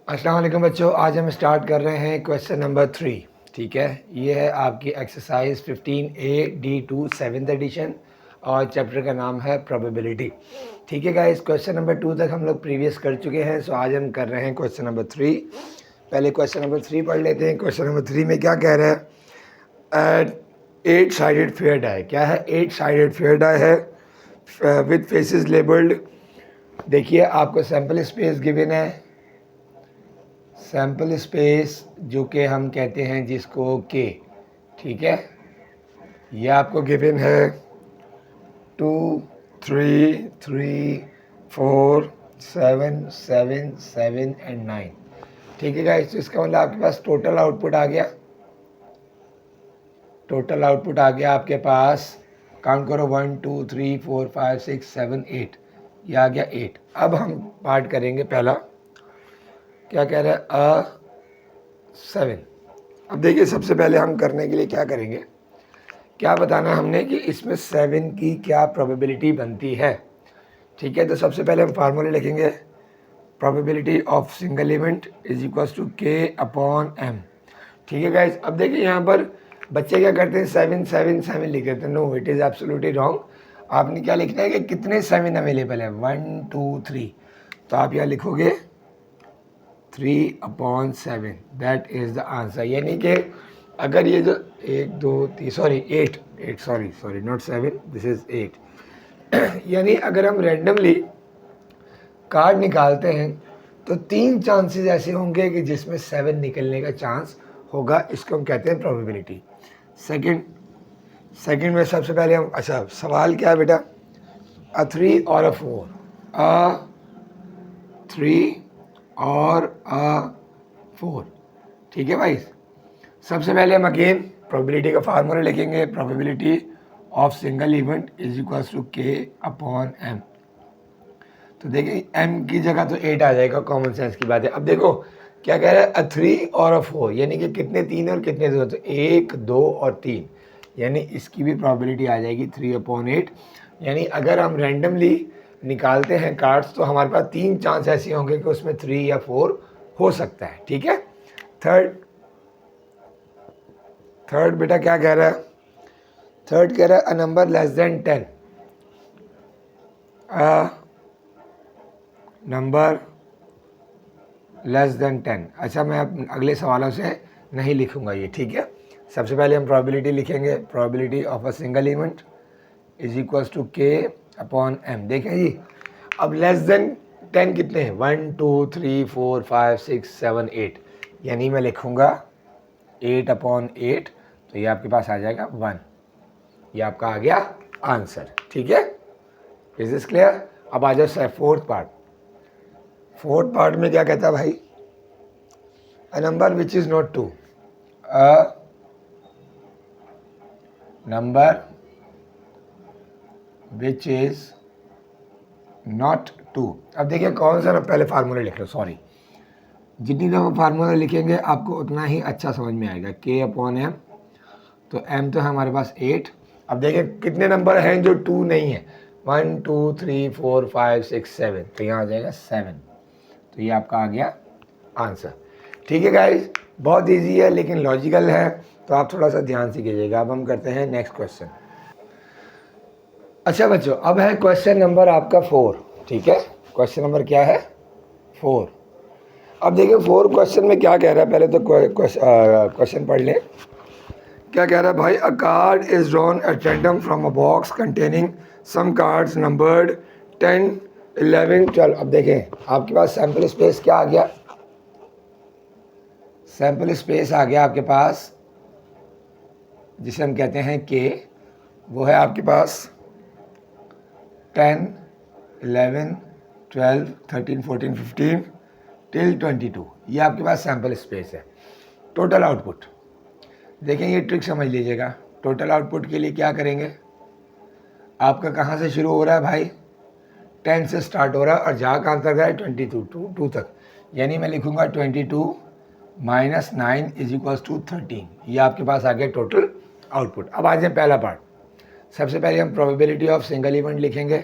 अस्सलाम वालेकुम बच्चों, आज हम स्टार्ट कर रहे हैं क्वेश्चन नंबर 3। ठीक है, ये है आपकी exercise 15A D2 7th addition और चैप्टर का नाम है प्रोबेबिलिटी। ठीक है गाइस, क्वेश्चन नंबर 2 तक हम लोग प्रीवियस कर चुके हैं। सो आज हम कर रहे हैं क्वेश्चन नंबर 3। पहले क्वेश्चन नंबर 3 पढ़ लेते हैं। क्वेश्चन नंबर 3 में क्या कह रहा है? Eight sided fair die. क्या है? एट साइडेड फेयर डाई है विद फेसेस लेबल्ड। देखिए, आपको सैम्पल स्पेस गिवन है, सैम्पल स्पेस जो कि हम कहते हैं जिसको के। ठीक है, ये आपको गिवन है 2 3 3 4 7 7 7 एंड 9। ठीक है गाइस, तो इसका मतलब आपके पास टोटल आउटपुट आ गया। टोटल आउटपुट आ गया आपके पास, काउंट करो 1 2 3 4 5 6 7 8, ये आ गया 8। अब हम पार्ट करेंगे पहला। क्या कह रहा है? 7। अब देखिए, सबसे पहले हम करने के लिए क्या करेंगे, क्या बताना है हमने कि इसमें 7 की क्या प्रोबेबिलिटी बनती है। ठीक है, तो सबसे पहले हम फार्मूले लिखेंगे। Probability of single event is equals to K upon M. ठीक है गाइस, अब देखिए यहाँ पर बच्चे क्या करते हैं, 7 7 7 लिख देते हैं। No, it is absolutely wrong. आपने क्या लिखना है कि कितने 7 अवेलेबल है, 1 2 3। तो आप यहाँ लिखोगे 3/7, दैट इज़ द आंसर। यानी कि अगर ये जो 1 2 3 sorry 8 8 sorry not 7, this is 8। यानी अगर हम रैंडमली कार्ड निकालते हैं तो 3 चांसेस ऐसे होंगे कि जिसमें 7 निकलने का चांस होगा। इसको हम कहते हैं प्रोबेबिलिटी। सेकंड में सबसे पहले हम, अच्छा सवाल क्या है बेटा? अ 3 और अ 4, अ 3 और अ 4। ठीक है भाई, सबसे पहले हम अगेन प्रोबेबिलिटी का फार्मूला लिखेंगे। Probability of single event is equals to K upon M. तो देखिए एम की जगह तो 8 आ जाएगा, कॉमन सेंस की बात है। अब देखो क्या कह रहा है, अ 3 और अ 4, यानी कि कितने 3 और कितने 2, तो 1 2 और 3, यानी इसकी भी प्रोबेबिलिटी आ जाएगी 3/8। यानी अगर हम रैंडमली निकालते हैं कार्ड्स तो हमारे पास 3 चांस ऐसे होंगे कि उसमें 3 या 4 हो सकता है। ठीक है, थर्ड बेटा क्या कह रहा है? थर्ड कह रहा है a number less than 10, a number less than 10। अच्छा, मैं अब अगले सवालों से नहीं लिखूंगा ये। ठीक है, सबसे पहले हम प्रोबेबिलिटी लिखेंगे। Probability of a single event is equals to K upon M. देखें जी, अब लेस देन 10 कितने हैं? 1 2 3 4 5 6 7 8, यानी मैं लिखूंगा 8/8। तो ये आपके पास आ जाएगा 1। ये आपका आ गया आंसर। ठीक है, इज दिस क्लियर? अब आ जाओ sir fourth part. Fourth part में क्या कहता है भाई? A number which is not 2, a number which is not 2। अब देखिए कौन सा ना, पहले फार्मूला लिख लो। सॉरी, जितनी दफ़ा फार्मूला लिखेंगे आपको उतना ही अच्छा समझ में आएगा। के अपॉन एम, तो एम तो है हमारे पास 8। अब देखिए कितने नंबर हैं जो 2 नहीं है, 1 2 3 4 5 6 7, तो यहाँ आ जाएगा 7। तो ये आपका आ गया आंसर। ठीक है गाइस, बहुत इजी है लेकिन लॉजिकल है, तो आप थोड़ा सा ध्यान से कीजिएगा। अब हम करते हैं नेक्स्ट क्वेश्चन। अच्छा बच्चों, अब है क्वेश्चन नंबर आपका 4। ठीक है, क्वेश्चन नंबर क्या है? 4। अब देखिए 4 क्वेश्चन में क्या कह रहा है, पहले तो क्वेश्चन पढ़ लें। क्या कह रहा है भाई? A card is drawn at random from a box containing some cards numbered 10 11 12। अब देखें आपके पास सैम्पल स्पेस क्या आ गया? सैम्पल स्पेस आ गया आपके पास, जिसे हम कहते हैं के। वो है आपके पास 10 11 12 13 14 15 टिल 22। ये आपके पास सैम्पल स्पेस है। टोटल आउटपुट देखें, ये ट्रिक समझ लीजिएगा। टोटल आउटपुट के लिए क्या करेंगे, आपका कहाँ से शुरू हो रहा है भाई? 10 से स्टार्ट हो रहा है और जहाँ कहाँ तक है 22 2 तक। यानी मैं लिखूंगा 22 माइनस 9 इज इक्वल्स टू 13। ये आपके पास आ गया टोटल आउटपुट। अब आ जाए पहला पार्ट। सबसे पहले हम प्रोबेबिलिटी ऑफ सिंगल इवेंट लिखेंगे,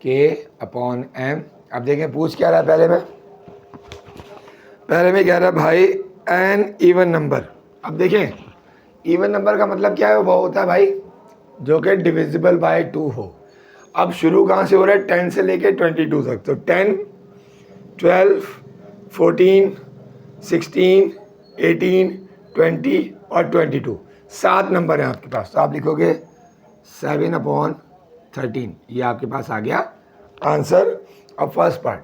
के अपॉन एम। अब देखें पूछ क्या रहा है पहले में, पहले में कह रहा है भाई एन इवन नंबर। अब देखें इवन नंबर का मतलब क्या है, वो होता है भाई जो कि डिविजिबल बाय 2 हो। अब शुरू कहाँ से हो रहा है, 10 से लेके 22 तक। तो 10, 12, 14, 16, 18, 20 और 22 7 नंबर हैं आपके पास। तो आप लिखोगे 7/13, ये आपके पास आ गया answer of first part.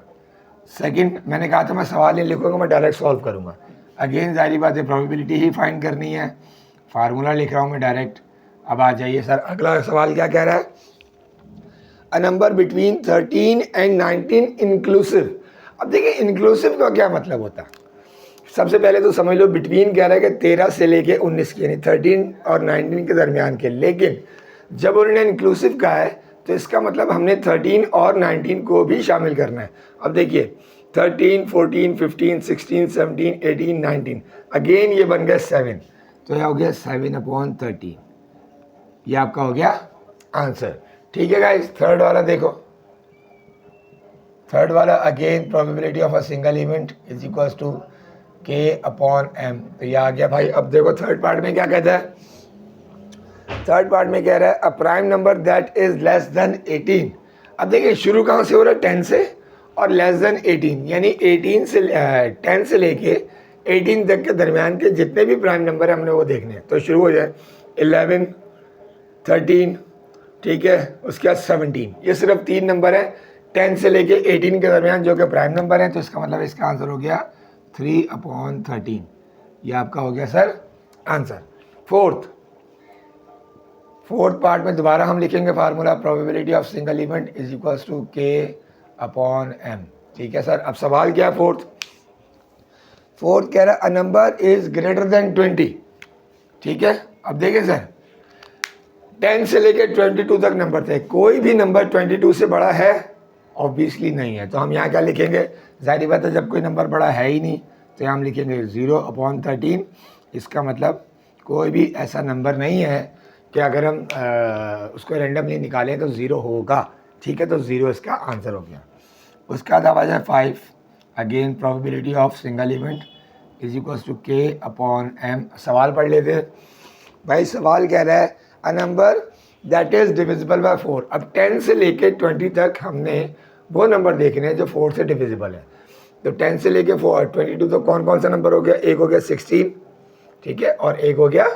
Second मैंने कहा था मैं सवाल नहीं लिखूंगा, मैं डायरेक्ट सॉल्व करूंगा। अगेन जारी बात है, प्रोबेबिलिटी ही फाइंड करनी है, फार्मूला लिख रहा हूँ मैं डायरेक्ट। अब आ जाइए सर, अगला सवाल क्या कह रहा है, a number between 13 and 19 inclusive. अब देखिए इंक्लूसिव का क्या मतलब होता है, सबसे पहले तो समझ लो बिटवीन कह रहा है कि 13 से लेके 19 के, यानी 13 और 19 के दरमियान के। लेकिन जब उन्होंने इंक्लूसिव कहा है तो इसका मतलब हमने 13 और 19 को भी शामिल करना है। अब देखिए 13, 14, 15, 16, 17, 18, 19, अगेन ये बन गया 7, तो यह हो गया 7/13, ये आपका हो गया आंसर। ठीक है गाइस, थर्ड वाला देखो, थर्ड वाला again probability of a single event is equals to K/M। तो ये आ गया भाई। अब देखो थर्ड पार्ट में क्या कहता है, थर्ड पार्ट में कह रहा है a prime number that is less than 18। अब देखिए शुरू कहाँ से हो रहा है, 10 से, और लेस देन 18 यानी 18 से 10 से लेके 18 तक के दरमियान के जितने भी प्राइम नंबर है हमने वो देखने हैं। तो शुरू हो जाए 11, 13, ठीक है, उसके बाद 17, ये सिर्फ 3 नंबर है 10 से लेके 18 के दरमियान जो कि प्राइम नंबर है। तो इसका मतलब इसका आंसर हो गया 3/13, ये आपका हो गया सर आंसर। फोर्थ पार्ट में दोबारा हम लिखेंगे formula, probability of single event is equals to K/M। ठीक है सर, अब सवाल क्या है, फोर्थ कह रहा है a number is greater than 20। ठीक है, अब देखिए सर 10 से लेके 22 तक नंबर थे, कोई भी नंबर 22 से बड़ा है, ऑब्वियसली नहीं है। तो हम यहाँ क्या लिखेंगे, जाहिर बात है जब कोई नंबर बड़ा है ही नहीं तो हम लिखेंगे 0/13। इसका मतलब कोई भी ऐसा नंबर नहीं है कि अगर हम उसको रैंडमली निकालें तो 0 होगा। ठीक है, तो 0 इसका आंसर हो गया। उसका बाद आ जाए 5, again probability of single event is equals to K/M। सवाल पढ़ लेते हैं भाई। सवाल कह रहा है a number that is divisible by 4। अब 10 से लेके 20 तक हमने वो नंबर देखने हैं जो 4 से डिविजिबल है। तो 10 से लेके 22 तो कौन कौन सा नंबर हो गया, एक हो गया 16, ठीक है, और एक हो गया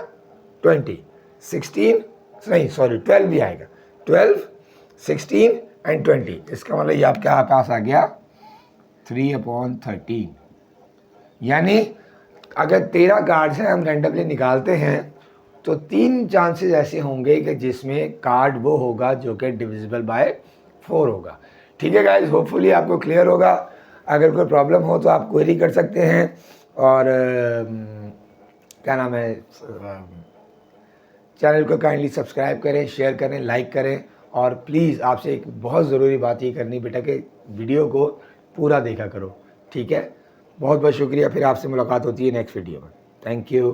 20। 16 नहीं सॉरी 12 भी आएगा, 12, 16 एंड 20। इसका मतलब ये आपके पास आ गया 3/13। यानी अगर 13 कार्ड से हम रैंडमली निकालते हैं तो 3 चांसेस ऐसे होंगे कि जिसमें कार्ड वो होगा जो कि डिविजिबल बाय 4 होगा। ठीक है गाइस, होपफुली आपको क्लियर होगा। अगर कोई प्रॉब्लम हो तो आप क्वेरी कर सकते हैं। और क्या नाम है, चैनल को काइंडली सब्सक्राइब करें, शेयर करें, लाइक करें। और प्लीज़ आपसे एक बहुत ज़रूरी बात ये करनी बेटा कि वीडियो को पूरा देखा करो। ठीक है, बहुत बहुत शुक्रिया। फिर आपसे मुलाकात होती है नेक्स्ट वीडियो में। Thank you.